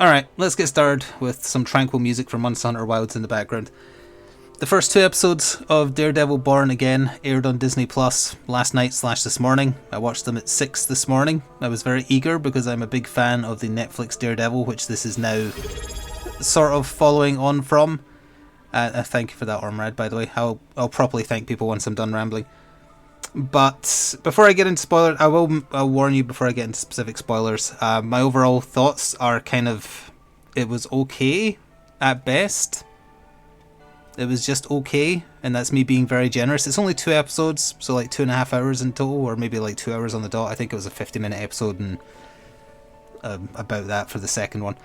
Alright, let's get started with some tranquil music from Monster Hunter Wilds in the background. The first two episodes of Daredevil Born Again aired on Disney Plus last night / this morning. I watched them at 6 this morning. I was very eager because I'm a big fan of the Netflix Daredevil, which this is now sort of following on from. Thank you for that, Ormrad, by the way. I'll properly thank people once I'm done rambling. But before I get into spoilers, I'll warn you before I get into specific spoilers. My overall thoughts are kind of, it was okay at best. It was just okay, and that's me being very generous. It's only 2 episodes, so like 2.5 hours in total, or maybe like 2 hours on the dot. I think it was a 50-minute episode, and about that for the second one.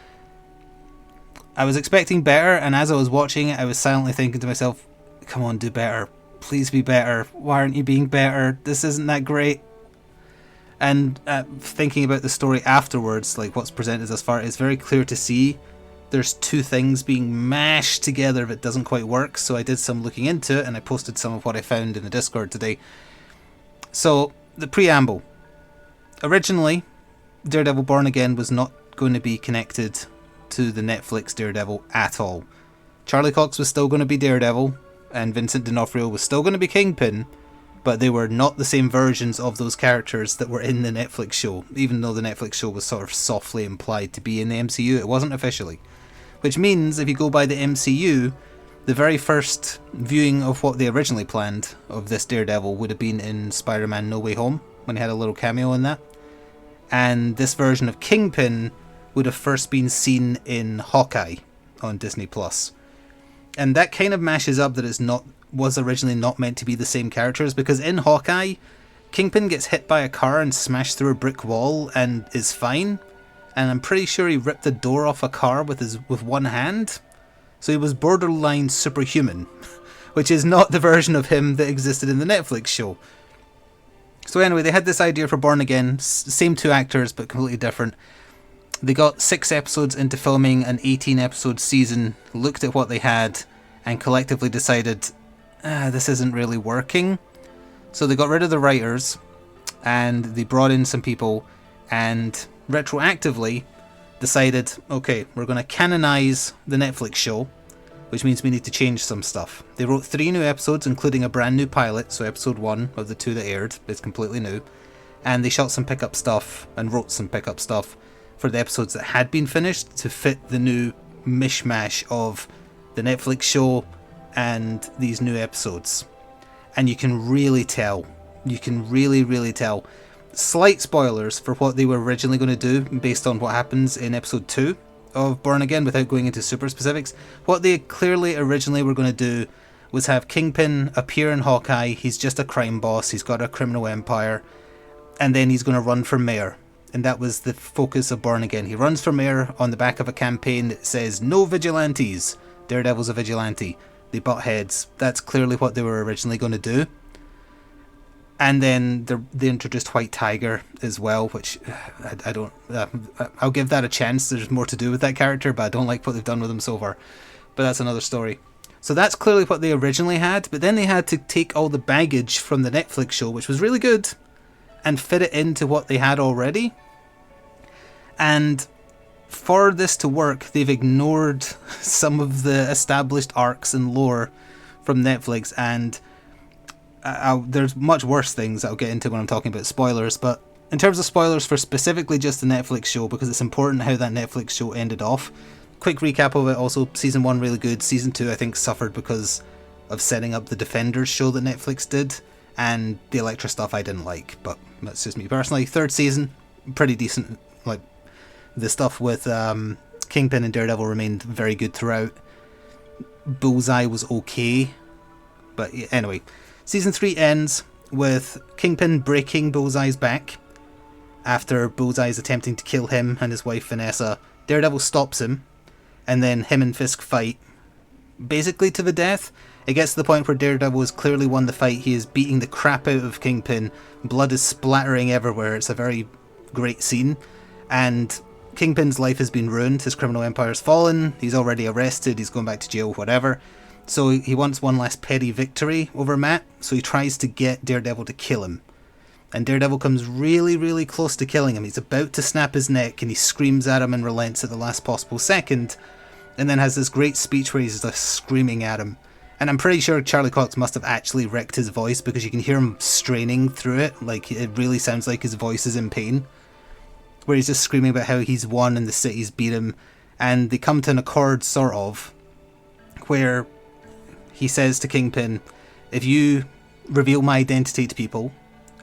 I was expecting better, and as I was watching it, I was silently thinking to myself, come on, do better. Please be better. Why aren't you being better? This isn't that great. And thinking about the story afterwards, like what's presented thus far, it's very clear to see there's 2 things being mashed together if it doesn't quite work. So I did some looking into it, and I posted some of what I found in the Discord today. So, the preamble. Originally, Daredevil Born Again was not going to be connected to the Netflix Daredevil at all. Charlie Cox was still going to be Daredevil, and Vincent D'Onofrio was still going to be Kingpin, but they were not the same versions of those characters that were in the Netflix show, even though the Netflix show was sort of softly implied to be in the MCU. It wasn't officially. Which means, if you go by the MCU, the very first viewing of what they originally planned of this Daredevil would have been in Spider-Man No Way Home, when he had a little cameo in that. And this version of Kingpin would have first been seen in Hawkeye on Disney+. And that kind of mashes up that was originally not meant to be the same characters, because in Hawkeye, Kingpin gets hit by a car and smashed through a brick wall and is fine. And I'm pretty sure he ripped the door off a car with one hand. So he was borderline superhuman, which is not the version of him that existed in the Netflix show. So anyway, they had this idea for Born Again, same 2 actors but completely different. They got 6 episodes into filming an 18-episode season, looked at what they had, and collectively decided, this isn't really working. So they got rid of the writers, and they brought in some people, and retroactively decided, okay, we're going to canonize the Netflix show, which means we need to change some stuff. They wrote 3 new episodes, including a brand new pilot, so episode 1 of the 2 that aired is completely new, and they shot some pickup stuff and wrote some pickup stuff for the episodes that had been finished to fit the new mishmash of the Netflix show and these new episodes. And you can really tell. You can really tell. Slight spoilers for what they were originally going to do based on what happens in episode 2 of Born Again without going into super specifics. What they clearly originally were going to do was have Kingpin appear in Hawkeye. He's just a crime boss. He's got a criminal empire. And then he's going to run for mayor. And that was the focus of Born Again. He runs for mayor on the back of a campaign that says, no vigilantes. Daredevil's a vigilante. They butt heads. That's clearly what they were originally going to do. And then they introduced White Tiger as well, which I don't... I'll give that a chance. There's more to do with that character, but I don't like what they've done with him so far. But that's another story. So that's clearly what they originally had, but then they had to take all the baggage from the Netflix show, which was really good, and fit it into what they had already. And for this to work, they've ignored some of the established arcs and lore from Netflix, and there's much worse things I'll get into when I'm talking about spoilers, but in terms of spoilers for specifically just the Netflix show, because it's important how that Netflix show ended off. Quick recap of it also, season 1 really good, season 2 I think suffered because of setting up the Defenders show that Netflix did, and the Elektra stuff I didn't like, but that's just me personally. 3rd season, pretty decent. Like, the stuff with Kingpin and Daredevil remained very good throughout. Bullseye was okay, but anyway. Season 3 ends with Kingpin breaking Bullseye's back after Bullseye's attempting to kill him and his wife Vanessa. Daredevil stops him, and then him and Fisk fight, basically to the death. It gets to the point where Daredevil has clearly won the fight. He is beating the crap out of Kingpin. Blood is splattering everywhere. It's a very great scene. And Kingpin's life has been ruined. His criminal empire's fallen. He's already arrested. He's going back to jail, whatever. So he wants one last petty victory over Matt. So he tries to get Daredevil to kill him. And Daredevil comes really, really close to killing him. He's about to snap his neck, and he screams at him and relents at the last possible second, and then has this great speech where he's just screaming at him. And I'm pretty sure Charlie Cox must have actually wrecked his voice, because you can hear him straining through it. Like, it really sounds like his voice is in pain. Where he's just screaming about how he's won and the city's beat him. And they come to an accord, sort of, where he says to Kingpin, if you reveal my identity to people,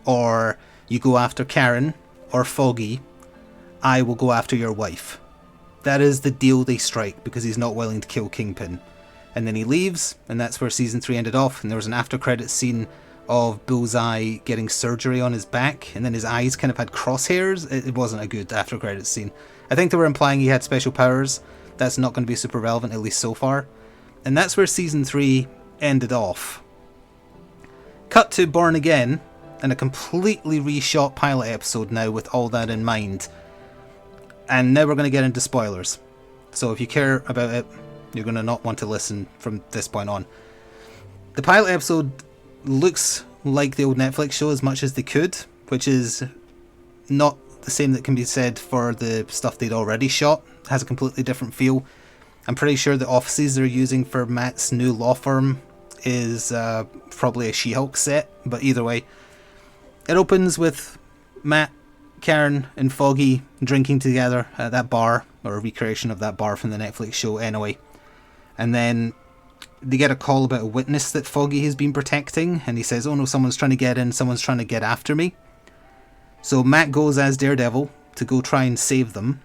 or you go after Karen or Foggy, I will go after your wife. That is the deal they strike, because he's not willing to kill Kingpin. And then he leaves, and that's where season 3 ended off. And there was an after credits scene of Bullseye getting surgery on his back, and then his eyes kind of had crosshairs. It wasn't a good after credits scene. I think they were implying he had special powers. That's not going to be super relevant, at least so far. And that's where season 3 ended off. Cut to Born Again, and a completely reshot pilot episode now with all that in mind. And now we're going to get into spoilers. So if you care about it, you're going to not want to listen from this point on. The pilot episode looks like the old Netflix show as much as they could, which is not the same that can be said for the stuff they'd already shot. It has a completely different feel. I'm pretty sure the offices they're using for Matt's new law firm is probably a She-Hulk set, but either way. It opens with Matt, Karen, and Foggy drinking together at that bar, or a recreation of that bar from the Netflix show anyway. And then they get a call about a witness that Foggy has been protecting, and he says, oh no, someone's trying to get in, someone's trying to get after me. So Matt goes as Daredevil to go try and save them,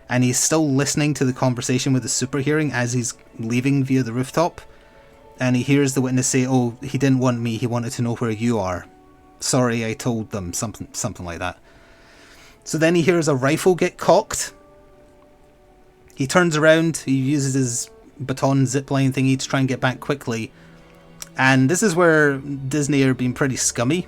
and he's still listening to the conversation with the super hearing as he's leaving via the rooftop, and he hears the witness say, oh, he didn't want me, he wanted to know where you are. Sorry, I told them, something like that. So then he hears a rifle get cocked. He turns around, he uses his baton zipline thingy to try and get back quickly. And this is where Disney are being pretty scummy.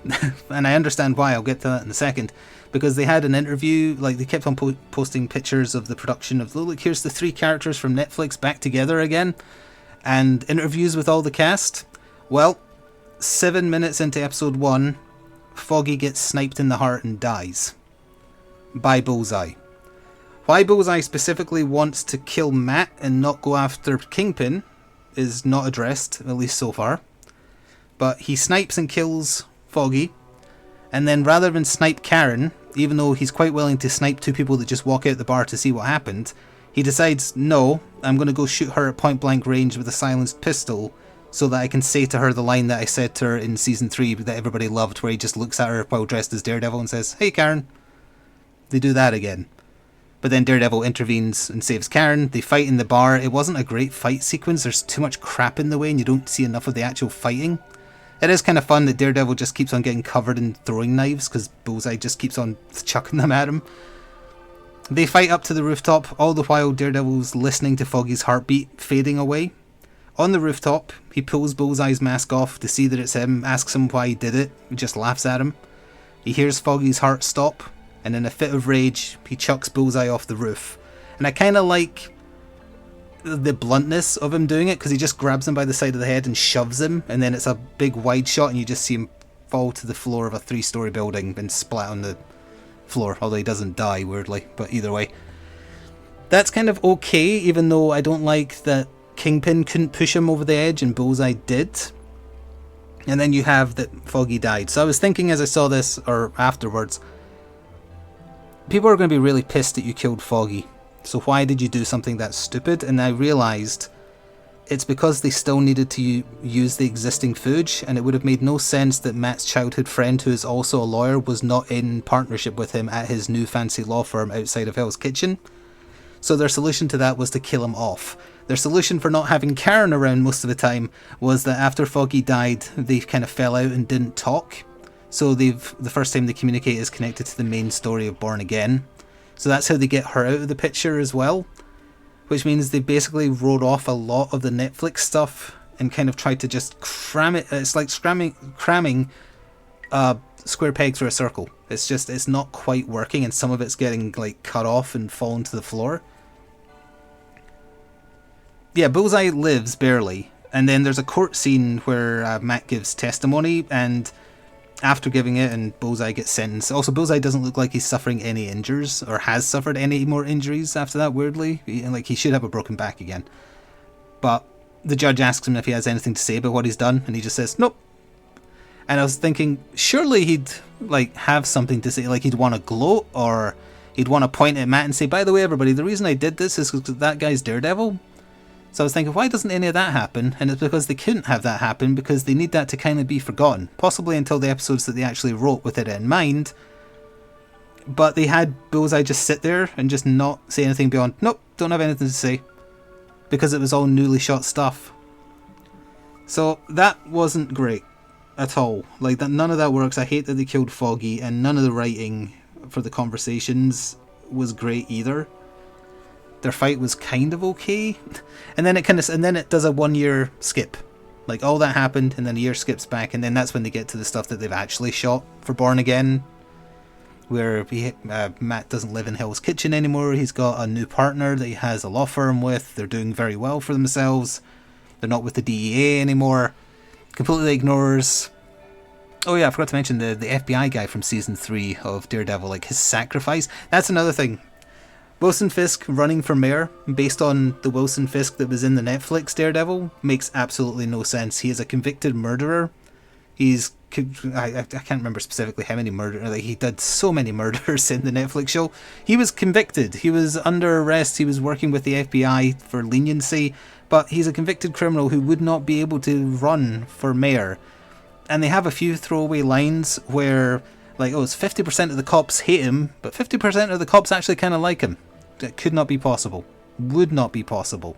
And I understand why, I'll get to that in a second. Because they had an interview, like they kept on posting pictures of the production of, look, here's the 3 characters from Netflix back together again. And interviews with all the cast. Well, 7 minutes into episode 1, Foggy gets sniped in the heart and dies. By Bullseye. Why Bullseye specifically wants to kill Matt and not go after Kingpin is not addressed, at least so far. But he snipes and kills Foggy, and then rather than snipe Karen, even though he's quite willing to snipe 2 people that just walk out the bar to see what happened, he decides, no, I'm going to go shoot her at point blank range with a silenced pistol, so that I can say to her the line that I said to her in season 3 that everybody loved, where he just looks at her while dressed as Daredevil and says, hey Karen. They do that again. But then Daredevil intervenes and saves Karen. They fight in the bar. It wasn't a great fight sequence. There's too much crap in the way and you don't see enough of the actual fighting. It is kind of fun that Daredevil just keeps on getting covered in throwing knives because Bullseye just keeps on chucking them at him. They fight up to the rooftop, all the while Daredevil's listening to Foggy's heartbeat fading away. On the rooftop, he pulls Bullseye's mask off to see that it's him, asks him why he did it, he just laughs at him. He hears Foggy's heart stop, and in a fit of rage, he chucks Bullseye off the roof. And I kind of like the bluntness of him doing it, because he just grabs him by the side of the head and shoves him, and then it's a big wide shot and you just see him fall to the floor of a 3-story building and splat on the floor, although he doesn't die, weirdly, but either way. That's kind of okay, even though I don't like that Kingpin couldn't push him over the edge and Bullseye did. And then you have that Foggy died. So I was thinking as I saw this, or afterwards, people are going to be really pissed that you killed Foggy. So why did you do something that stupid? And I realised it's because they still needed to use the existing footage, and it would have made no sense that Matt's childhood friend, who is also a lawyer, was not in partnership with him at his new fancy law firm outside of Hell's Kitchen. So their solution to that was to kill him off. Their solution for not having Karen around most of the time was that after Foggy died, they kind of fell out and didn't talk. So the first time they communicate is connected to the main story of Born Again. So that's how they get her out of the picture as well. Which means they basically wrote off a lot of the Netflix stuff and kind of tried to just cram it. It's like cramming a square peg through a circle. It's not quite working, and some of it's getting like cut off and falling to the floor. Yeah, Bullseye lives barely, and then there's a court scene where Matt gives testimony, and after giving it, and Bullseye gets sentenced. Also, Bullseye doesn't look like he's suffering any injuries, or has suffered any more injuries after that, weirdly. Like, he should have a broken back again. But the judge asks him if he has anything to say about what he's done, and he just says, nope. And I was thinking, surely he'd, like, have something to say, like he'd want to gloat, or he'd want to point at Matt and say, by the way, everybody, the reason I did this is because that guy's Daredevil. So I was thinking, why doesn't any of that happen? And it's because they couldn't have that happen, because they need that to kind of be forgotten. Possibly until the episodes that they actually wrote with it in mind. But they had Bullseye just sit there and just not say anything beyond, nope, don't have anything to say. Because it was all newly shot stuff. So that wasn't great at all. Like, that, none of that works. I hate that they killed Foggy, and none of the writing for the conversations was great either. Their fight was kind of okay, and then it does a 1 year skip. Like, all that happened, and then a year skips back, and then that's when they get to the stuff that they've actually shot for Born Again, where Matt doesn't live in Hell's Kitchen anymore. He's got a new partner that he has a law firm with. They're doing very well for themselves. They're not with the DEA anymore. Completely ignores... Oh yeah, I forgot to mention the FBI guy from season 3 of Daredevil, like his sacrifice. That's another thing. Wilson Fisk running for mayor, based on the Wilson Fisk that was in the Netflix Daredevil, makes absolutely no sense. He is a convicted murderer. I can't remember specifically how many murders. Like, he did so many murders in the Netflix show. He was convicted. He was under arrest. He was working with the FBI for leniency. But he's a convicted criminal who would not be able to run for mayor. And they have a few throwaway lines where, like, oh, it's 50% of the cops hate him, but 50% of the cops actually kind of like him. That could not be possible. Would not be possible.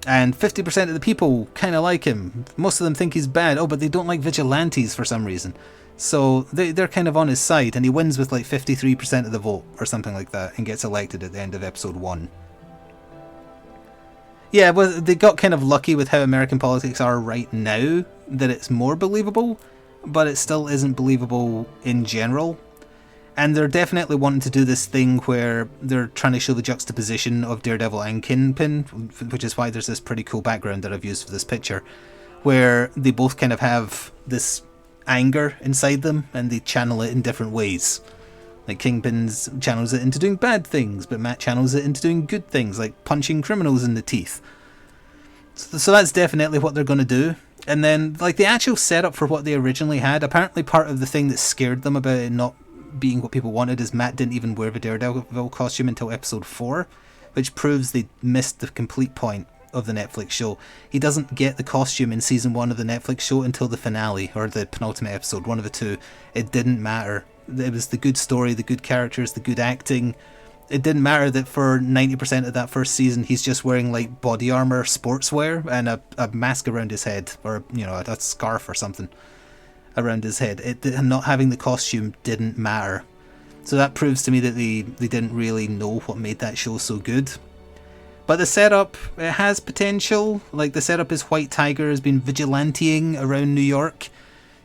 And 50% of the people kind of like him. Most of them think he's bad. Oh, but they don't like vigilantes for some reason. So they're kind of on his side, and he wins with like 53% of the vote or something like that, and gets elected at the end of episode 1. Yeah, well, they got kind of lucky with how American politics are right now, that it's more believable, but it still isn't believable in general. And they're definitely wanting to do this thing where they're trying to show the juxtaposition of Daredevil and Kingpin, which is why there's this pretty cool background that I've used for this picture, where they both kind of have this anger inside them, and they channel it in different ways. Like, Kingpin's channels it into doing bad things, but Matt channels it into doing good things, like punching criminals in the teeth. So that's definitely what they're going to do. And then, like, the actual setup for what they originally had, apparently part of the thing that scared them about it not being what people wanted is Matt didn't even wear the Daredevil costume until episode 4, which proves they missed the complete point of the Netflix show. He doesn't get the costume in season 1 of the Netflix show until the finale, or the penultimate episode, one of the two. It didn't matter. It was the good story, the good characters, the good acting. It didn't matter that for 90% of that first season he's just wearing like body armor, sportswear, and a mask around his head, or, you know, a scarf or something around his head. Not having the costume didn't matter. So that proves to me that they didn't really know what made that show so good. But the setup, it has potential. Like, the setup is White Tiger has been vigilanteing around New York.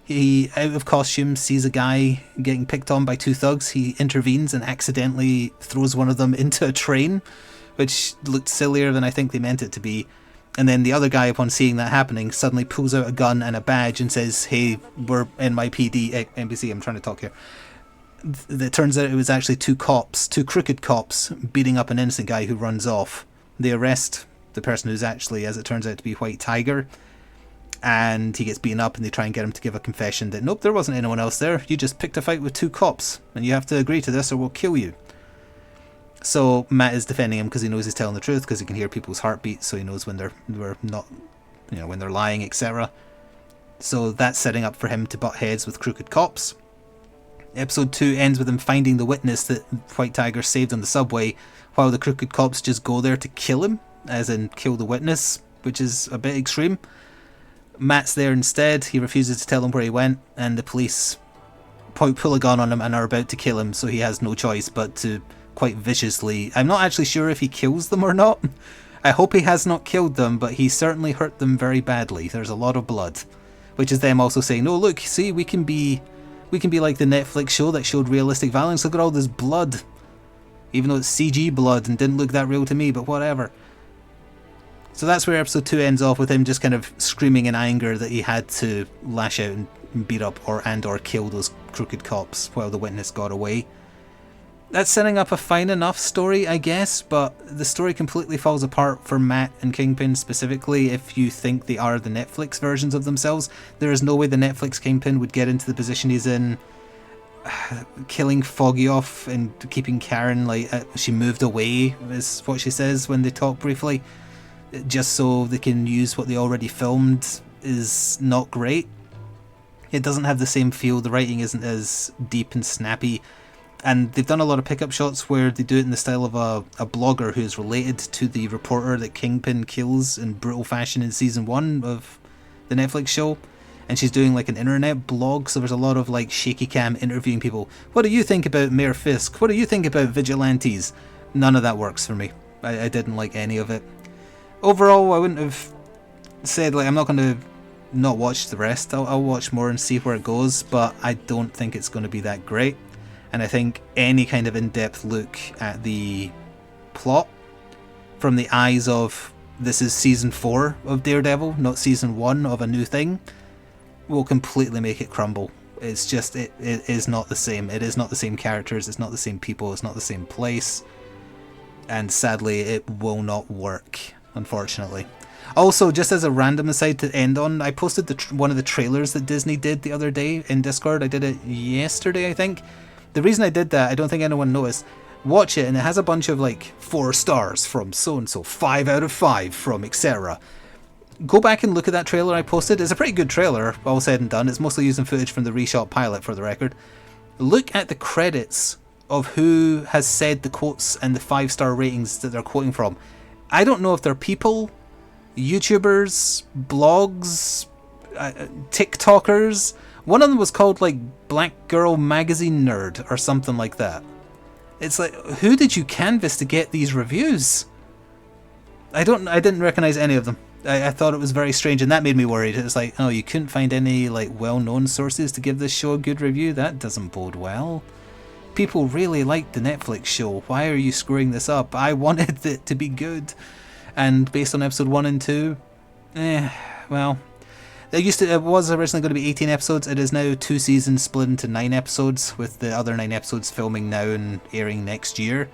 He, out of costume, sees a guy getting picked on by 2 thugs. He intervenes and accidentally throws one of them into a train, which looked sillier than I think they meant it to be. And then the other guy, upon seeing that happening, suddenly pulls out a gun and a badge and says, hey, we're NYPD, NBC, I'm trying to talk here. It turns out it was actually 2 crooked cops, beating up an innocent guy who runs off. They arrest the person who's actually, as it turns out, to be White Tiger. And he gets beaten up, and they try and get him to give a confession that, nope, there wasn't anyone else there. You just picked a fight with 2 cops, and you have to agree to this or we'll kill you. So Matt is defending him because he knows he's telling the truth, because he can hear people's heartbeats, so he knows when they're not, you know, when they're lying, etc. So that's setting up for him to butt heads with crooked cops. Episode 2 ends with him finding the witness that White Tiger saved on the subway, while the crooked cops just go there to kill him, as in kill the witness, which is a bit extreme. Matt's there instead. He refuses to tell them where he went, and the police pull a gun on him and are about to kill him, so he has no choice but to quite viciously... I'm not actually sure if he kills them or not. I hope he has not killed them, but he certainly hurt them very badly. There's a lot of blood, which is them also saying, oh look, see, we can be like the Netflix show that showed realistic violence. Look at all this blood, even though it's CG blood and didn't look that real to me, but whatever. So that's where episode 2 ends off, with him just kind of screaming in anger that he had to lash out and beat up or kill those crooked cops while the witness got away. That's setting up a fine enough story, I guess, but the story completely falls apart for Matt and Kingpin specifically if you think they are the Netflix versions of themselves. There is no way the Netflix Kingpin would get into the position he's in, killing Foggy off and keeping Karen, like, she moved away, is what she says when they talk briefly, just so they can use what they already filmed, is not great. It doesn't have the same feel, the writing isn't as deep and snappy. And they've done a lot of pickup shots where they do it in the style of a blogger who's related to the reporter that Kingpin kills in brutal fashion in season 1 of the Netflix show. And she's doing like an internet blog, so there's a lot of like shaky cam interviewing people. What do you think about Mayor Fisk? What do you think about vigilantes? None of that works for me. I didn't like any of it. Overall, I wouldn't have said, like, I'm not going to not watch the rest. I'll watch more and see where it goes, but I don't think it's going to be that great. And I think any kind of in-depth look at the plot from the eyes of this is season 4 of Daredevil, not season 1 of a new thing, will completely make it crumble. It's just, it is not the same. It is not the same characters, it's not the same people, it's not the same place. And sadly, it will not work, unfortunately. Also, just as a random aside to end on, I posted one of the trailers that Disney did the other day in Discord. I did it yesterday, I think. The reason I did that, I don't think anyone noticed. Watch it, and it has a bunch of like 4 stars from so-and-so, 5 out of 5 from etc. Go back and look at that trailer I posted. It's a pretty good trailer, all said and done. It's mostly using footage from the reshot pilot, for the record. Look at the credits of who has said the quotes and the 5-star ratings that they're quoting from. I don't know if they're people, YouTubers, blogs, TikTokers. One of them was called like Black Girl Magazine Nerd or something like that. It's like, who did you canvass to get these reviews? I didn't recognize any of them. I thought it was very strange, and that made me worried. It was like, oh, you couldn't find any like well-known sources to give this show a good review? That doesn't bode well. People really liked the Netflix show. Why are you screwing this up? I wanted it to be good. And based on episode 1 and 2, well, it was originally going to be 18 episodes. It is now 2 seasons split into 9 episodes, with the other 9 episodes filming now and airing next year.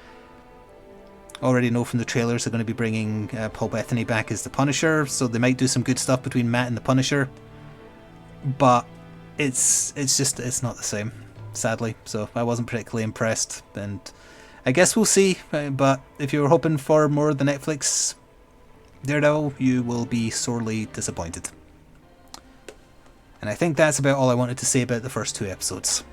Already know from the trailers they're going to be bringing Paul Bettany back as the Punisher, so they might do some good stuff between Matt and the Punisher. But it's not the same, sadly. So I wasn't particularly impressed, and I guess we'll see. But if you were hoping for more of the Netflix Daredevil, you will be sorely disappointed. And I think that's about all I wanted to say about the first 2 episodes.